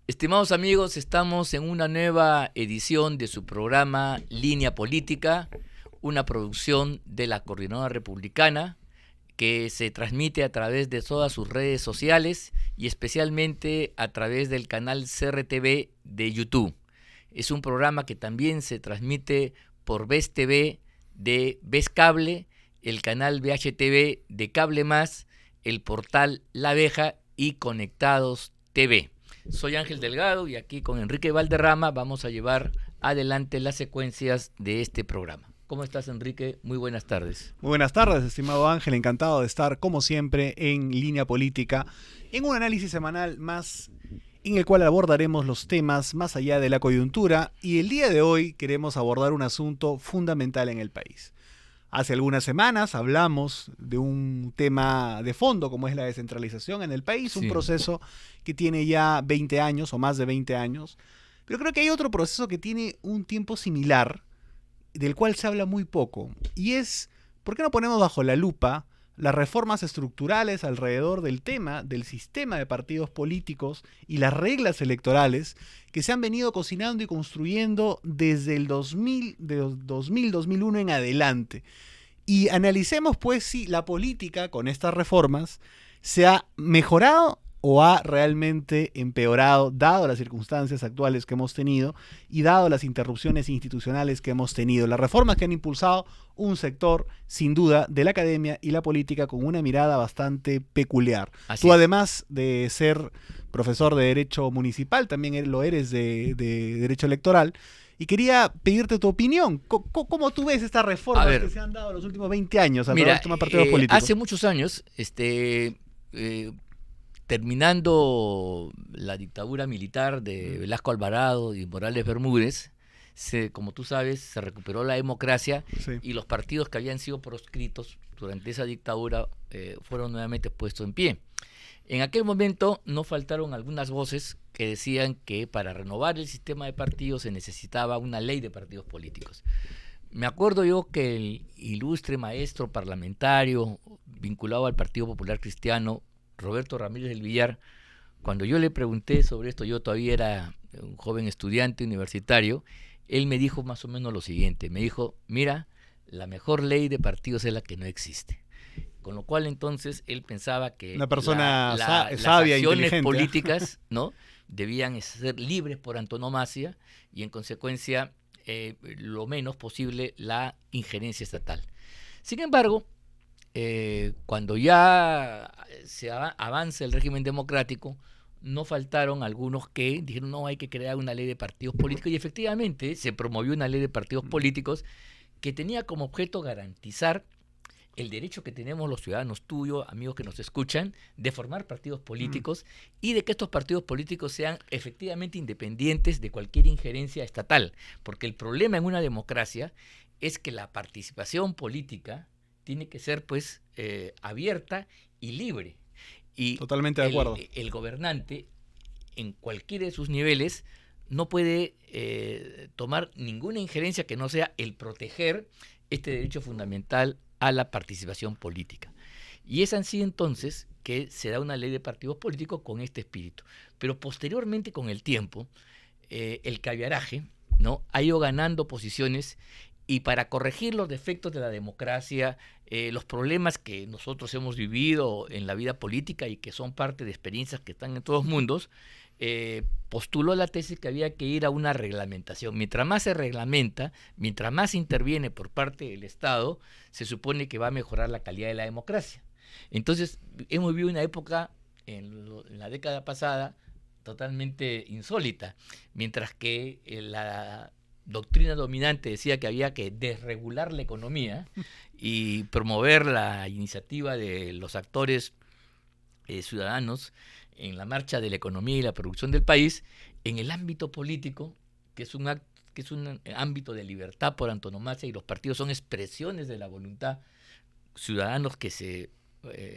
Estimados amigos, estamos en una nueva edición de su programa Línea Política, una producción de la Coordinadora Republicana que se transmite a través de todas sus redes sociales y especialmente a través del canal CRTV de YouTube. Es un programa que también se transmite por VES TV de VES Cable, el canal VHTV de Cable Más, el portal La Abeja y Conectados TV. Soy Ángel Delgado y aquí con Enrique Valderrama vamos a llevar adelante las secuencias de este programa. ¿Cómo estás, Enrique? Muy buenas tardes. Muy buenas tardes, estimado Ángel. Encantado de estar, como siempre, en Línea Política, en un análisis semanal más en el cual abordaremos los temas más allá de la coyuntura, y el día de hoy queremos abordar un asunto fundamental en el país. Hace algunas semanas hablamos de un tema de fondo como es la descentralización en el país, un proceso que tiene ya 20 años o más de 20 años, pero creo que hay otro proceso que tiene un tiempo similar, del cual se habla muy poco, y es ¿por qué no ponemos bajo la lupa las reformas estructurales alrededor del tema del sistema de partidos políticos y las reglas electorales que se han venido cocinando y construyendo desde el 2000-2001 en adelante? Y analicemos pues si la política con estas reformas se ha mejorado o ha realmente empeorado, dado las circunstancias actuales que hemos tenido y dado las interrupciones institucionales que hemos tenido. Las reformas que han impulsado un sector, sin duda, de la academia y la política con una mirada bastante peculiar. Tú, además de ser profesor de Derecho Municipal, también lo eres de Derecho Electoral, y quería pedirte tu opinión. ¿Cómo tú ves estas reformas que se han dado en los últimos 20 años al tema de partidos políticos? Hace muchos años, terminando la dictadura militar de Velasco Alvarado y Morales Bermúdez, como tú sabes, se recuperó la democracia y los partidos que habían sido proscritos durante esa dictadura fueron nuevamente puestos en pie. En aquel momento no faltaron algunas voces que decían que para renovar el sistema de partidos se necesitaba una ley de partidos políticos. Me acuerdo yo que el ilustre maestro parlamentario vinculado al Partido Popular Cristiano, Roberto Ramírez del Villar, cuando yo le pregunté sobre esto, yo todavía era un joven estudiante universitario, él me dijo más o menos lo siguiente, me dijo, mira, la mejor ley de partidos es la que no existe. Con lo cual entonces él pensaba que una persona las sabia, acciones inteligente, políticas, ¿no?, debían ser libres por antonomasia y en consecuencia lo menos posible la injerencia estatal. Sin embargo, cuando ya se avanza el régimen democrático, no faltaron algunos que dijeron no, hay que crear una ley de partidos políticos, y efectivamente se promovió una ley de partidos políticos que tenía como objeto garantizar el derecho que tenemos los ciudadanos tuyos, amigos que nos escuchan, de formar partidos políticos y de que estos partidos políticos sean efectivamente independientes de cualquier injerencia estatal, porque el problema en una democracia es que la participación política tiene que ser pues abierta y libre. Y totalmente de acuerdo. El gobernante, en cualquiera de sus niveles, no puede tomar ninguna injerencia que no sea el proteger este derecho fundamental a la participación política. Y es así entonces que se da una ley de partidos políticos con este espíritu. Pero posteriormente, con el tiempo, el caviaraje, ¿no?, ha ido ganando posiciones. Y para corregir los defectos de la democracia, los problemas que nosotros hemos vivido en la vida política y que son parte de experiencias que están en todos los mundos, postuló la tesis que había que ir a una reglamentación. Mientras más se reglamenta, mientras más se interviene por parte del Estado, se supone que va a mejorar la calidad de la democracia. Entonces, hemos vivido una época en la década pasada totalmente insólita, mientras que la doctrina dominante decía que había que desregular la economía y promover la iniciativa de los actores ciudadanos en la marcha de la economía y la producción del país. En el ámbito político, que es un ámbito de libertad por antonomasia, y los partidos son expresiones de la voluntad, ciudadanos que se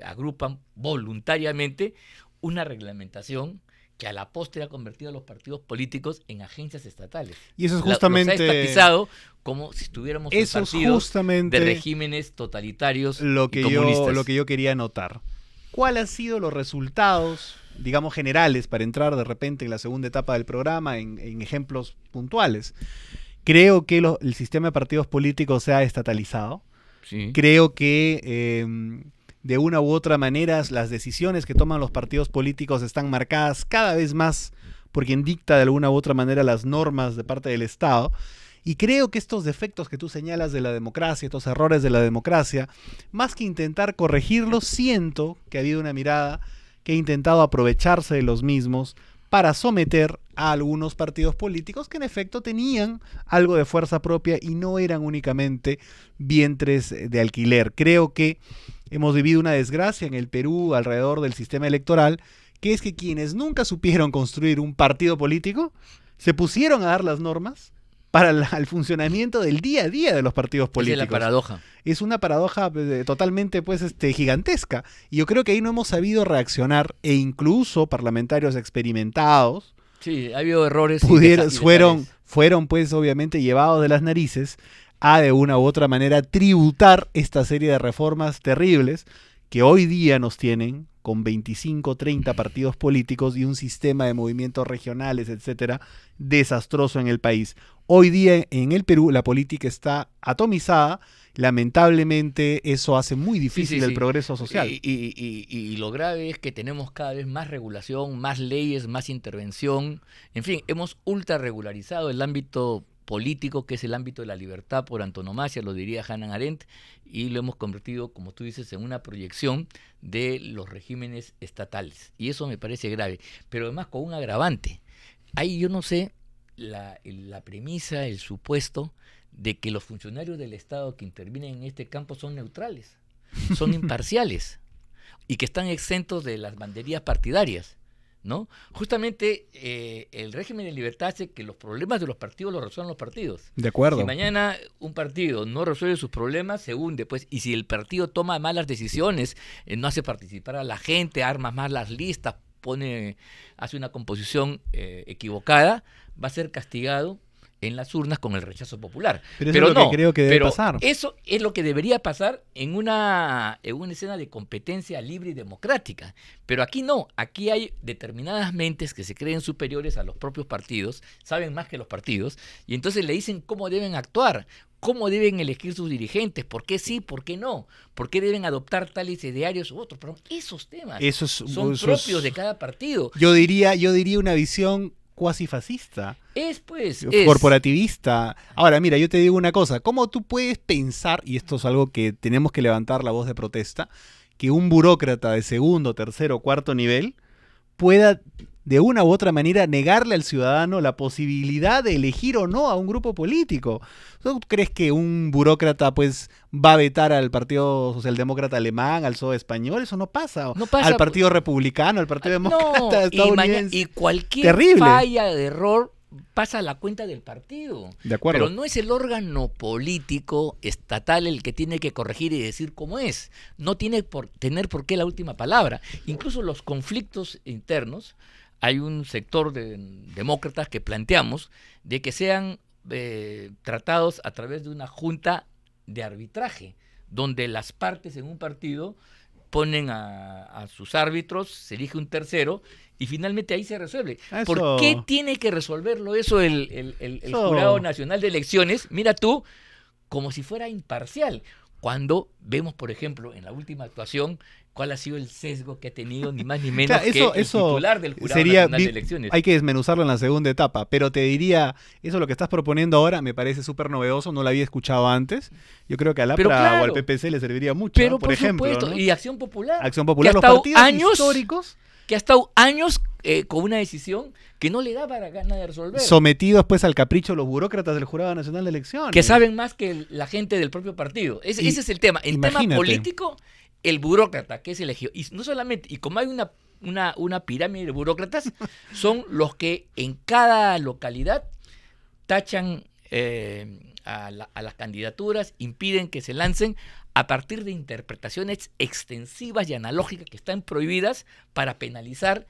agrupan voluntariamente, una reglamentación que a la postre ha convertido a los partidos políticos en agencias estatales. Y eso es justamente... Los ha estatizado como si estuviéramos en partidos de regímenes totalitarios y comunistas. Lo que yo quería notar. ¿Cuáles han sido los resultados digamos, generales para entrar de repente en la segunda etapa del programa en ejemplos puntuales. Creo que el sistema de partidos políticos se ha estatalizado. Sí. Creo que de una u otra manera las decisiones que toman los partidos políticos están marcadas cada vez más por quien dicta de alguna u otra manera las normas de parte del Estado. Y creo que estos defectos que tú señalas de la democracia, estos errores de la democracia, más que intentar corregirlos, siento que ha habido una mirada que ha intentado aprovecharse de los mismos para someter a algunos partidos políticos que en efecto tenían algo de fuerza propia y no eran únicamente vientres de alquiler. Creo que hemos vivido una desgracia en el Perú alrededor del sistema electoral, que es que quienes nunca supieron construir un partido político se pusieron a dar las normas para el funcionamiento del día a día de los partidos políticos. Esa es la paradoja. Es una paradoja totalmente gigantesca. Y yo creo que ahí no hemos sabido reaccionar, e incluso parlamentarios experimentados Sí, ha habido errores. Fueron pues obviamente llevados de las narices a de una u otra manera tributar esta serie de reformas terribles que hoy día nos tienen con 25, 30 partidos políticos y un sistema de movimientos regionales, etcétera, desastroso en el país. Hoy día en el Perú la política está atomizada. Lamentablemente eso hace muy difícil el progreso social. Y lo grave es que tenemos cada vez más regulación, más leyes, más intervención. En fin, hemos ultra regularizado el ámbito político, que es el ámbito de la libertad por antonomasia, lo diría Hannah Arendt, y lo hemos convertido, como tú dices, en una proyección de los regímenes estatales. Y eso me parece grave, pero además con un agravante. Ahí yo no sé la premisa, el supuesto de que los funcionarios del Estado que intervienen en este campo son neutrales, son imparciales y que están exentos de las banderías partidarias, ¿no? Justamente el régimen de libertad hace que los problemas de los partidos los resuelvan los partidos. De acuerdo. Si mañana un partido no resuelve sus problemas, se hunde, pues, y si el partido toma malas decisiones, no hace participar a la gente, arma más las listas, hace una composición equivocada, va a ser castigado en las urnas con el rechazo popular. Pero eso es lo que creo que debe pasar. Eso es lo que debería pasar en una escena de competencia libre y democrática. Pero aquí no, aquí hay determinadas mentes que se creen superiores a los propios partidos, saben más que los partidos, y entonces le dicen cómo deben actuar, cómo deben elegir sus dirigentes, por qué sí, por qué no, por qué deben adoptar tales idearios u otros. Pero esos temas son propios de cada partido. Yo diría una visión cuasi fascista. Es corporativista. Ahora, mira, yo te digo una cosa. ¿Cómo tú puedes pensar, y esto es algo que tenemos que levantar la voz de protesta, que un burócrata de segundo, tercero, cuarto nivel pueda de una u otra manera negarle al ciudadano la posibilidad de elegir o no a un grupo político? ¿Tú crees que un burócrata pues va a vetar al Partido Socialdemócrata Alemán, al PSOE español? Eso no pasa. No pasa. Al Partido Republicano, al Partido Demócrata estadounidense. Y cualquier terrible falla de error pasa a la cuenta del partido. De acuerdo. Pero no es el órgano político estatal el que tiene que corregir y decir cómo es. No tiene tener por qué la última palabra. Incluso los conflictos internos, hay un sector de demócratas que planteamos de que sean tratados a través de una junta de arbitraje, donde las partes en un partido ponen a sus árbitros, se elige un tercero y finalmente ahí se resuelve. Eso. ¿Por qué tiene que resolverlo eso el Jurado Nacional de Elecciones? Mira tú, como si fuera imparcial. Cuando vemos, por ejemplo, en la última actuación, cuál ha sido el sesgo que ha tenido ni más ni menos que el titular del Jurado Nacional de Elecciones. Hay que desmenuzarlo en la segunda etapa, pero te diría, eso lo que estás proponiendo ahora me parece súper novedoso, no lo había escuchado antes. Yo creo que al APRA o al PPC le serviría mucho, pero por ejemplo. Supuesto, ¿no? Y Acción Popular. Acción Popular, los partidos históricos. Que ha estado años con una decisión que no le da para ganas de resolver. Sometidos pues al capricho de los burócratas del Jurado Nacional de Elecciones. Que saben más que la gente del propio partido. Ese es el tema. El tema político, el burócrata que es elegido. Y no solamente, y como hay una pirámide de burócratas, son los que en cada localidad tachan a las candidaturas, impiden que se lancen a partir de interpretaciones extensivas y analógicas que están prohibidas para penalizar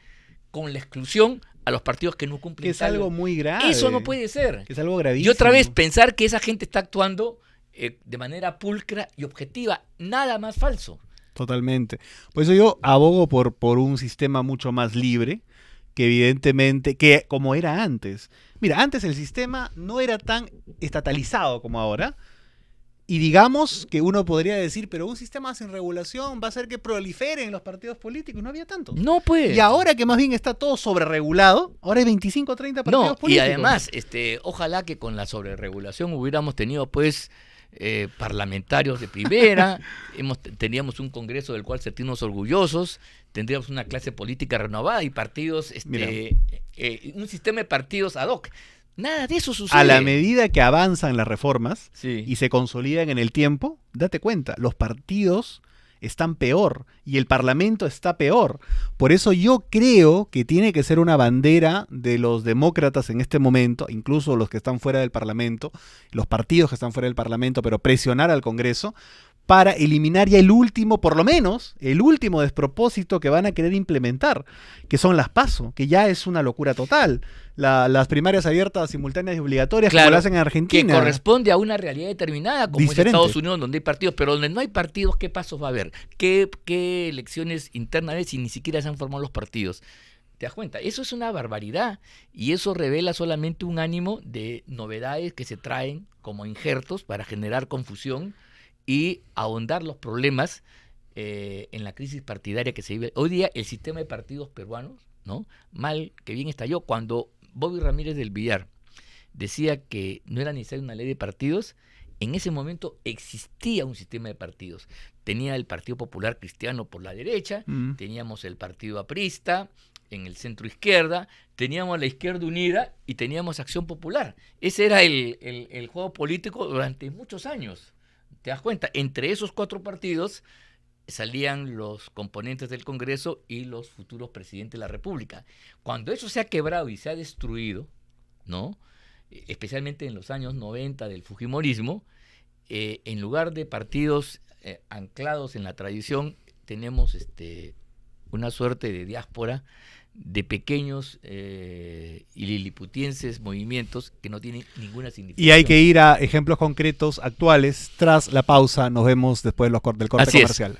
con la exclusión a los partidos que no cumplen. Que es algo muy grave. Eso no puede ser. Que es algo gravísimo. Y otra vez pensar que esa gente está actuando de manera pulcra y objetiva, nada más falso. Totalmente. Por eso yo abogo por un sistema mucho más libre, que evidentemente, que como era antes. Mira, antes el sistema no era tan estatalizado como ahora. Y digamos que uno podría decir, pero un sistema sin regulación va a hacer que proliferen los partidos políticos. No había tantos. No, pues. Y ahora que más bien está todo sobreregulado, ahora hay 25 o 30 partidos No, y políticos. además, ojalá que con la sobreregulación hubiéramos tenido, pues, parlamentarios de primera, teníamos un Congreso del cual sentirnos orgullosos, tendríamos una clase política renovada y partidos, un sistema de partidos ad hoc. Nada de eso sucede. A la medida que avanzan las reformas Sí. y se consolidan en el tiempo, date cuenta, los partidos están peor y el Parlamento está peor. Por eso yo creo que tiene que ser una bandera de los demócratas en este momento, incluso los que están fuera del Parlamento, los partidos que están fuera del Parlamento, pero presionar al Congreso para eliminar ya el último, por lo menos, el último despropósito que van a querer implementar, que son las PASO, que ya es una locura total. Las primarias abiertas, simultáneas y obligatorias, Claro, como lo hacen en Argentina. que corresponde a una realidad determinada, como Diferente. es Estados Unidos, donde hay partidos, pero donde no hay partidos, ¿qué pasos va a haber? ¿Qué elecciones internas hay si ni siquiera se han formado los partidos? ¿Te das cuenta? Eso es una barbaridad y eso revela solamente un ánimo de novedades que se traen como injertos para generar confusión y ahondar los problemas en la crisis partidaria que se vive. Hoy día el sistema de partidos peruanos, ¿no? Mal que bien estalló. Cuando Bobby Ramírez del Villar decía que no era necesaria una ley de partidos, en ese momento existía un sistema de partidos. Tenía el Partido Popular Cristiano por la derecha, teníamos el Partido Aprista en el centro izquierda, teníamos la Izquierda Unida y teníamos Acción Popular. Ese era el juego político durante muchos años. ¿Te das cuenta? Entre esos 4 partidos salían los componentes del Congreso y los futuros presidentes de la República. Cuando eso se ha quebrado y se ha destruido, ¿no? Especialmente en los años 90 del fujimorismo, en lugar de partidos anclados en la tradición, tenemos una suerte de diáspora de pequeños y liliputienses movimientos que no tienen ninguna significación. Y hay que ir a ejemplos concretos actuales. Tras la pausa, nos vemos después del corte Así es. comercial.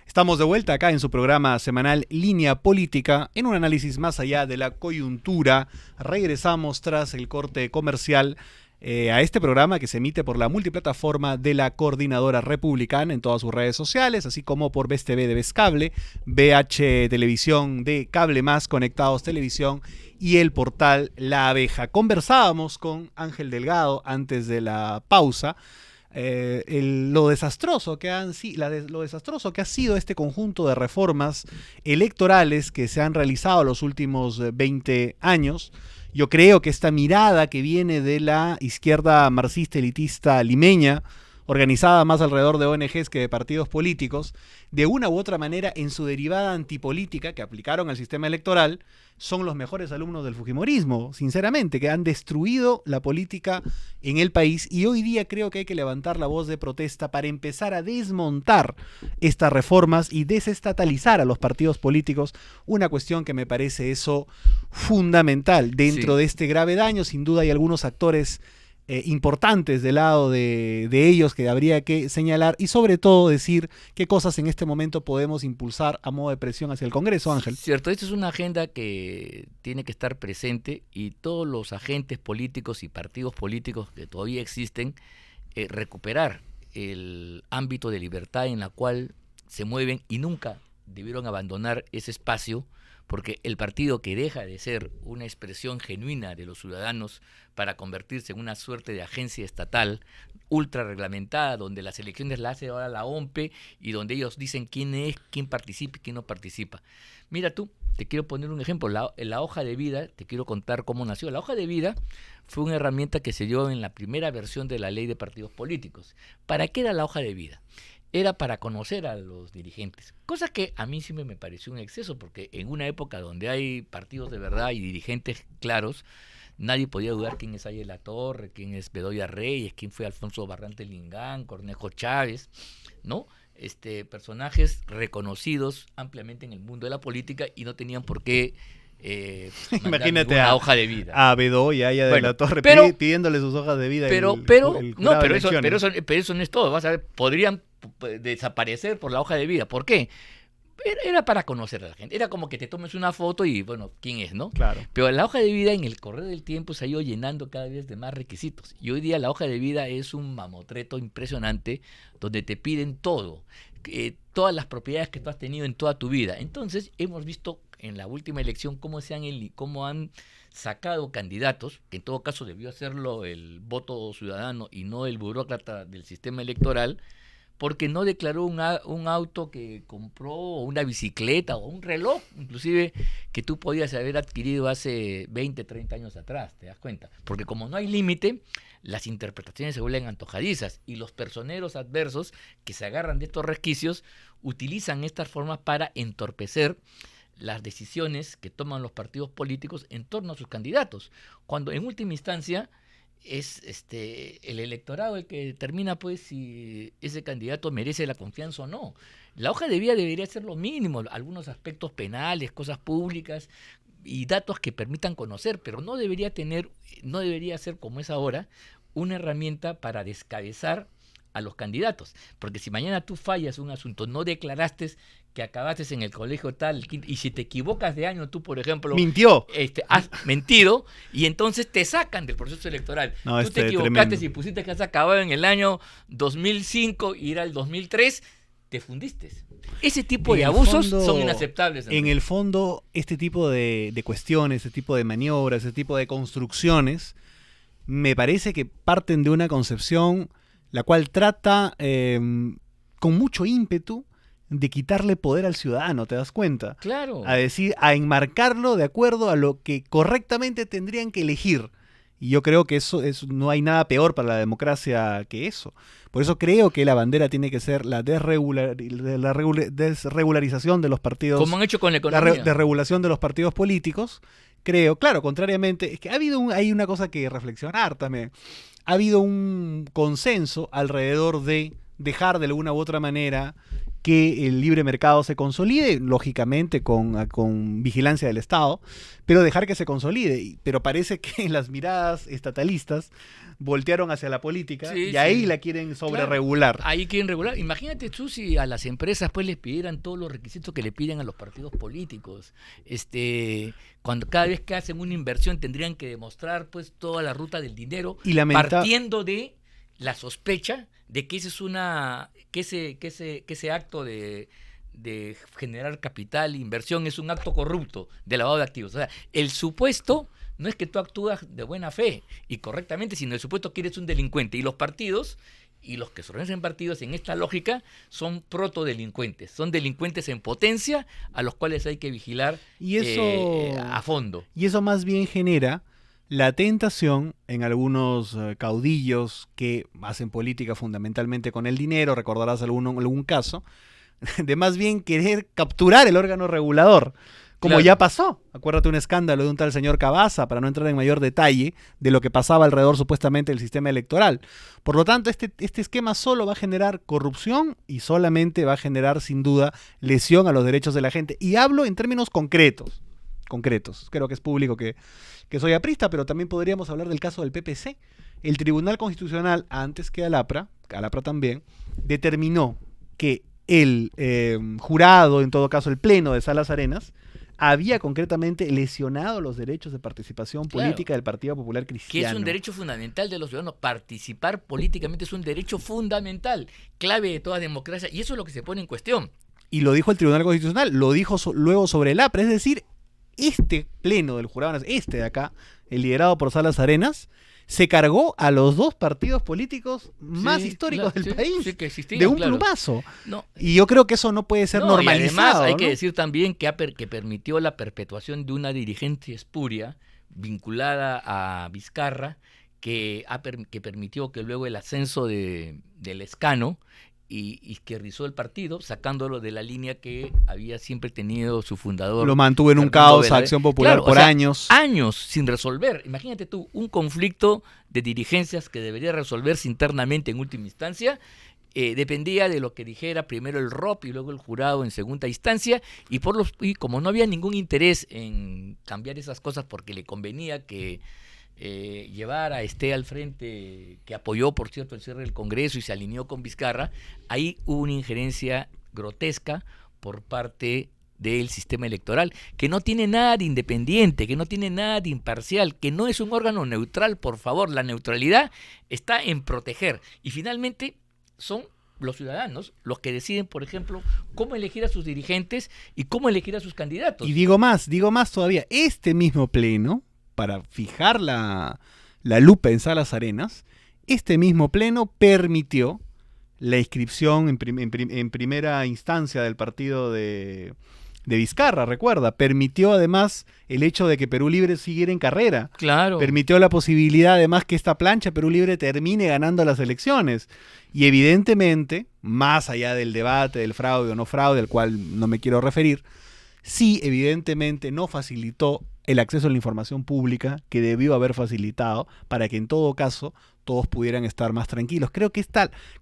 Estamos de vuelta acá en su programa semanal Línea Política, en un análisis más allá de la coyuntura. Regresamos tras el corte comercial a este programa que se emite por la multiplataforma de la Coordinadora Republicana en todas sus redes sociales, así como por BES TV de BES Cable, BH Televisión de Cable Más, Conectados Televisión y el portal La Abeja. Conversábamos con Ángel Delgado antes de la pausa. Lo desastroso que ha sido este conjunto de reformas electorales que se han realizado los últimos 20 años. Yo creo que esta mirada que viene de la izquierda marxista elitista limeña, organizada más alrededor de ONGs que de partidos políticos, de una u otra manera en su derivada antipolítica que aplicaron al sistema electoral, son los mejores alumnos del fujimorismo, sinceramente, que han destruido la política en el país, y hoy día creo que hay que levantar la voz de protesta para empezar a desmontar estas reformas y desestatalizar a los partidos políticos, una cuestión que me parece eso fundamental. Dentro de este grave daño, sin duda hay algunos actores importantes del lado de ellos que habría que señalar y sobre todo decir qué cosas en este momento podemos impulsar a modo de presión hacia el Congreso, Ángel. Cierto, esta es una agenda que tiene que estar presente y todos los agentes políticos y partidos políticos que todavía existen, recuperar el ámbito de libertad en la cual se mueven y nunca debieron abandonar ese espacio, porque el partido que deja de ser una expresión genuina de los ciudadanos para convertirse en una suerte de agencia estatal ultra reglamentada, donde las elecciones las hace ahora la OMPE y donde ellos dicen quién es, quién participa y quién no participa. Mira tú, te quiero poner un ejemplo, la hoja de vida, te quiero contar cómo nació. La hoja de vida fue una herramienta que se dio en la primera versión de la ley de partidos políticos. ¿Para qué era la hoja de vida? Era para conocer a los dirigentes, cosa que a mí sí me pareció un exceso, porque en una época donde hay partidos de verdad y dirigentes claros, nadie podía dudar quién es Ayala Torre, quién es Bedoya Reyes, quién fue Alfonso Barrantes Lingán, Cornejo Chávez, ¿no? personajes reconocidos ampliamente en el mundo de la política y no tenían por qué Imagínate una hoja de vida. A Bedoya y a de la Torre pidiéndole sus hojas de vida. Pero eso no es todo. Vas a ver, podrían desaparecer por la hoja de vida. ¿Por qué? Era para conocer a la gente. Era como que te tomes una foto y, bueno, ¿quién es, no? Claro. Pero la hoja de vida en el correr del tiempo se ha ido llenando cada vez de más requisitos. Y hoy día la hoja de vida es un mamotreto impresionante donde te piden todo. Todas las propiedades que tú has tenido en toda tu vida. Entonces, hemos visto en la última elección cómo han sacado candidatos, que en todo caso debió hacerlo el voto ciudadano y no el burócrata del sistema electoral, porque no declaró un auto que compró, o una bicicleta, o un reloj, inclusive, que tú podías haber adquirido hace 20, 30 años atrás, ¿te das cuenta? Porque como no hay límite, las interpretaciones se vuelven antojadizas, y los personeros adversos que se agarran de estos resquicios utilizan estas formas para entorpecer las decisiones que toman los partidos políticos en torno a sus candidatos, cuando en última instancia es el electorado el que determina pues si ese candidato merece la confianza o no. La hoja de vida debería ser lo mínimo, algunos aspectos penales, cosas públicas y datos que permitan conocer, pero no debería ser como es ahora, una herramienta para descabezar a los candidatos, porque si mañana tú fallas un asunto, no declaraste que acabaste en el colegio tal, y si te equivocas de año, tú por ejemplo mintió, has mentido, y entonces te sacan del proceso electoral. No, tú te equivocaste y pusiste que has acabado en el año 2005 y era el 2003, te fundiste. Ese tipo de abusos son inaceptables. En el fondo, este tipo de cuestiones, este tipo de maniobras, este tipo de construcciones, me parece que parten de una concepción la cual trata con mucho ímpetu de quitarle poder al ciudadano, ¿te das cuenta? Claro. A enmarcarlo de acuerdo a lo que correctamente tendrían que elegir. Y yo creo que eso no hay nada peor para la democracia que eso. Por eso creo que la bandera tiene que ser la desregularización de los partidos. Como han hecho con la economía. La desregulación de los partidos políticos. Creo, claro, contrariamente, es que hay una cosa que reflexionar también. Ha habido un consenso alrededor de dejar de alguna u otra manera que el libre mercado se consolide, lógicamente con vigilancia del Estado, pero dejar que se consolide. Pero parece que las miradas estatalistas voltearon hacia la política y ahí la quieren sobreregular. Claro, ahí quieren regular. Imagínate tú si a las empresas pues les pidieran todos los requisitos que le piden a los partidos políticos. Cuando cada vez que hacen una inversión tendrían que demostrar pues toda la ruta del dinero, partiendo de la sospecha de que ese acto de generar capital, inversión, es un acto corrupto de lavado de activos. O sea, el supuesto no es que tú actúas de buena fe y correctamente, sino el supuesto que eres un delincuente. Y los partidos, y los que se organizan partidos en esta lógica, son protodelincuentes. Son delincuentes en potencia a los cuales hay que vigilar a fondo. Y eso más bien genera la tentación en algunos caudillos que hacen política fundamentalmente con el dinero, recordarás algún caso, de más bien querer capturar el órgano regulador, como ya pasó. Acuérdate un escándalo de un tal señor Cabaza, para no entrar en mayor detalle de lo que pasaba alrededor supuestamente del sistema electoral. Por lo tanto, este esquema solo va a generar corrupción y solamente va a generar sin duda lesión a los derechos de la gente. Y hablo en términos concretos. Creo que es público que soy aprista, pero también podríamos hablar del caso del PPC. El Tribunal Constitucional, antes que Alapra también, determinó que el jurado, en todo caso el pleno de Salas Arenas, había concretamente lesionado los derechos de participación política del Partido Popular Cristiano. Que es un derecho fundamental de los ciudadanos. Participar políticamente es un derecho fundamental, clave de toda democracia, y eso es lo que se pone en cuestión. Y lo dijo el Tribunal Constitucional, lo dijo luego sobre el APRA, es decir, este pleno del jurado, de acá, el liderado por Salas Arenas, se cargó a los dos partidos políticos más históricos del país, que existían, de un plumazo. Y yo creo que eso no puede ser normalizado. Y además hay que decir también que permitió la perpetuación de una dirigente espuria vinculada a Vizcarra, que permitió que luego el ascenso del Escano y que rizó el partido, sacándolo de la línea que había siempre tenido su fundador. Lo mantuvo en un caos a Acción Popular por años. Años sin resolver. Imagínate tú, un conflicto de dirigencias que debería resolverse internamente en última instancia, dependía de lo que dijera primero el ROP y luego el jurado en segunda instancia, y como no había ningún interés en cambiar esas cosas porque le convenía que llevara al frente, que apoyó, por cierto, el cierre del Congreso y se alineó con Vizcarra, ahí hubo una injerencia grotesca por parte del sistema electoral, que no tiene nada de independiente, que no tiene nada de imparcial, que no es un órgano neutral, por favor. La neutralidad está en proteger. Y finalmente son los ciudadanos los que deciden, por ejemplo, cómo elegir a sus dirigentes y cómo elegir a sus candidatos. Y digo más todavía, este mismo pleno, para fijar la lupa en Salas Arenas, este mismo pleno permitió la inscripción en primera instancia del partido de Vizcarra, recuerda. Permitió además el hecho de que Perú Libre siguiera en carrera. Claro. Permitió la posibilidad además que esta plancha Perú Libre termine ganando las elecciones. Y evidentemente, más allá del debate del fraude o no fraude, al cual no me quiero referir, sí evidentemente no facilitó el acceso a la información pública que debió haber facilitado para que en todo caso todos pudieran estar más tranquilos. Creo que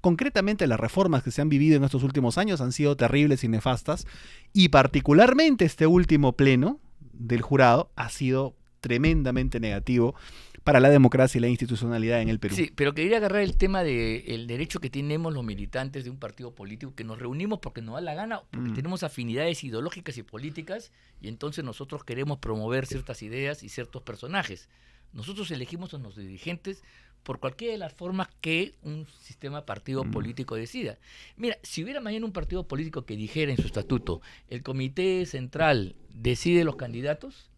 concretamente las reformas que se han vivido en estos últimos años han sido terribles y nefastas, y particularmente este último pleno del jurado ha sido tremendamente negativo para la democracia y la institucionalidad en el Perú. Sí, pero quería agarrar el tema del derecho que tenemos los militantes de un partido político, que nos reunimos porque nos da la gana, porque tenemos afinidades ideológicas y políticas, y entonces nosotros queremos promover ciertas ideas y ciertos personajes. Nosotros elegimos a los dirigentes por cualquiera de las formas que un sistema partido político decida. Mira, si hubiera mañana un partido político que dijera en su estatuto, el comité central decide los candidatos,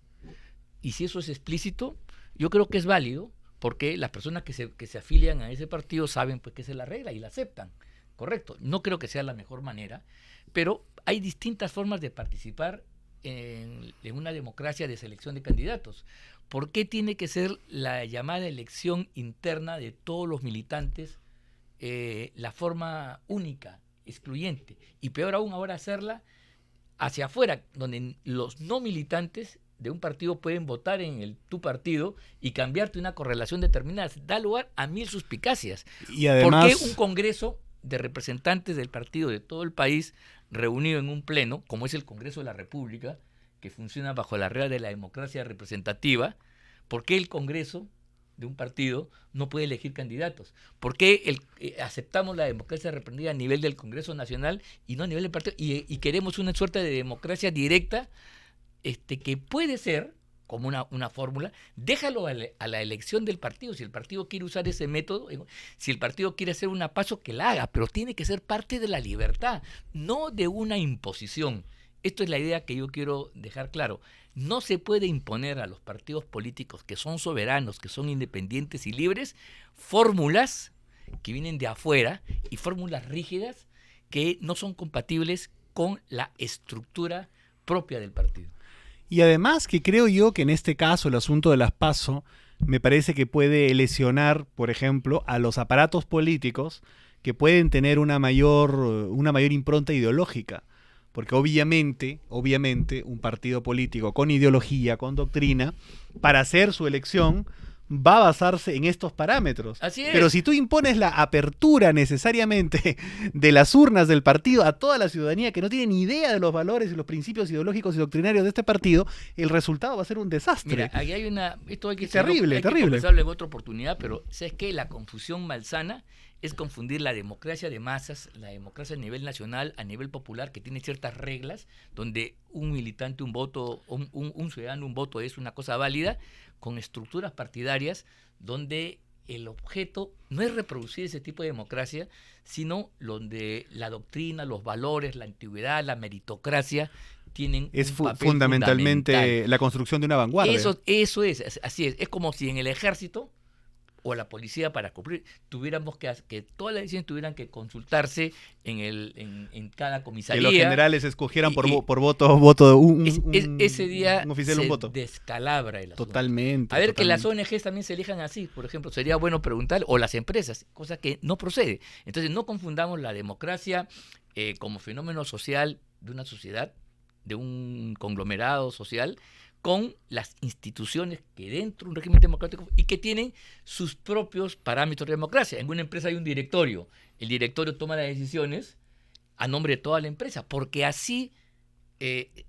y si eso es explícito, yo creo que es válido, porque las personas que se afilian a ese partido saben pues que esa es la regla y la aceptan. Correcto. No creo que sea la mejor manera, pero hay distintas formas de participar en una democracia de selección de candidatos. ¿Por qué tiene que ser la llamada elección interna de todos los militantes la forma única, excluyente? Y peor aún ahora hacerla hacia afuera, donde los no militantes de un partido pueden votar en tu partido y cambiarte una correlación determinada. Da lugar a 1000 suspicacias. Y además, ¿por qué un congreso de representantes del partido de todo el país reunido en un pleno, como es el Congreso de la República, que funciona bajo la regla de la democracia representativa, por qué el Congreso de un partido no puede elegir candidatos? ¿Por qué aceptamos la democracia representativa a nivel del Congreso Nacional y no a nivel del partido? Y queremos una suerte de democracia directa, que puede ser como una fórmula. Déjalo a la elección del partido. Si el partido quiere usar ese método, si el partido quiere hacer una paso, que la haga, pero tiene que ser parte de la libertad, no de una imposición. Esto es la idea que yo quiero dejar claro. No se puede imponer a los partidos políticos que son soberanos, que son independientes y libres, fórmulas que vienen de afuera y fórmulas rígidas que no son compatibles con la estructura propia del partido. Y además que creo yo que en este caso el asunto de las PASO me parece que puede lesionar, por ejemplo, a los aparatos políticos que pueden tener una mayor impronta ideológica. Porque obviamente, un partido político con ideología, con doctrina, para hacer su elección, va a basarse en estos parámetros. Así es. Pero si tú impones la apertura necesariamente de las urnas del partido a toda la ciudadanía que no tiene ni idea de los valores y los principios ideológicos y doctrinarios de este partido, el resultado va a ser un desastre. Mira, ahí hay esto hay que terrible. Que conversarlo en otra oportunidad, pero ¿sabes qué? La confusión malsana es confundir la democracia de masas, la democracia a nivel nacional, a nivel popular, que tiene ciertas reglas, donde un militante, un voto, un ciudadano, un voto es una cosa válida, con estructuras partidarias donde el objeto no es reproducir ese tipo de democracia, sino donde la doctrina, los valores, la antigüedad, la meritocracia tienen es un papel fundamentalmente fundamental. La construcción de una vanguardia. Eso es, así es. Es como si en el ejército o la policía, para cumplir, tuviéramos que todas las decisiones tuvieran que consultarse en cada comisaría. Que los generales escogieran por voto ese día un oficial, un voto. Descalabra el asunto. Totalmente. A ver, que las ONGs también se elijan así, por ejemplo, sería bueno preguntar, o las empresas, cosa que no procede. Entonces no confundamos la democracia como fenómeno social de una sociedad, de un conglomerado social, con las instituciones que dentro de un régimen democrático y que tienen sus propios parámetros de democracia. En una empresa hay un directorio. El directorio toma las decisiones a nombre de toda la empresa, porque así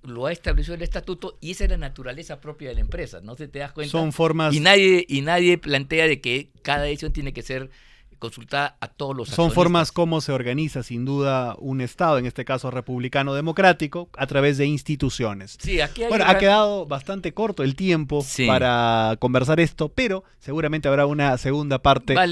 lo ha establecido el estatuto y esa es la naturaleza propia de la empresa. ¿No se te das cuenta? Son formas... Y nadie plantea de que cada decisión tiene que ser consultada a todos los accionistas. Son formas como se organiza, sin duda, un Estado, en este caso republicano-democrático, a través de instituciones. Sí, aquí hay ha quedado bastante corto el tiempo para conversar esto, pero seguramente habrá una segunda parte. Va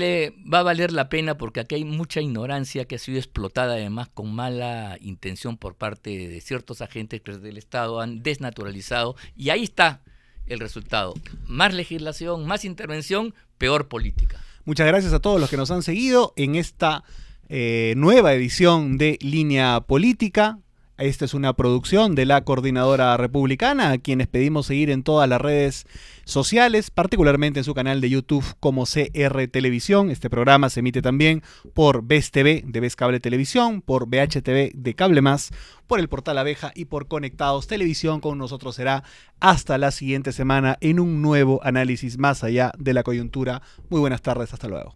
a valer la pena porque aquí hay mucha ignorancia que ha sido explotada además con mala intención por parte de ciertos agentes que del Estado han desnaturalizado y ahí está el resultado. Más legislación, más intervención, peor política. Muchas gracias a todos los que nos han seguido en esta nueva edición de Línea Política. Esta es una producción de la Coordinadora Republicana, a quienes pedimos seguir en todas las redes sociales, particularmente en su canal de YouTube como CR Televisión. Este programa se emite también por VES TV de VES Cable Televisión, por VHTV de Cable Más, por el portal Abeja y por Conectados Televisión. Con nosotros será hasta la siguiente semana en un nuevo análisis más allá de la coyuntura. Muy buenas tardes, hasta luego.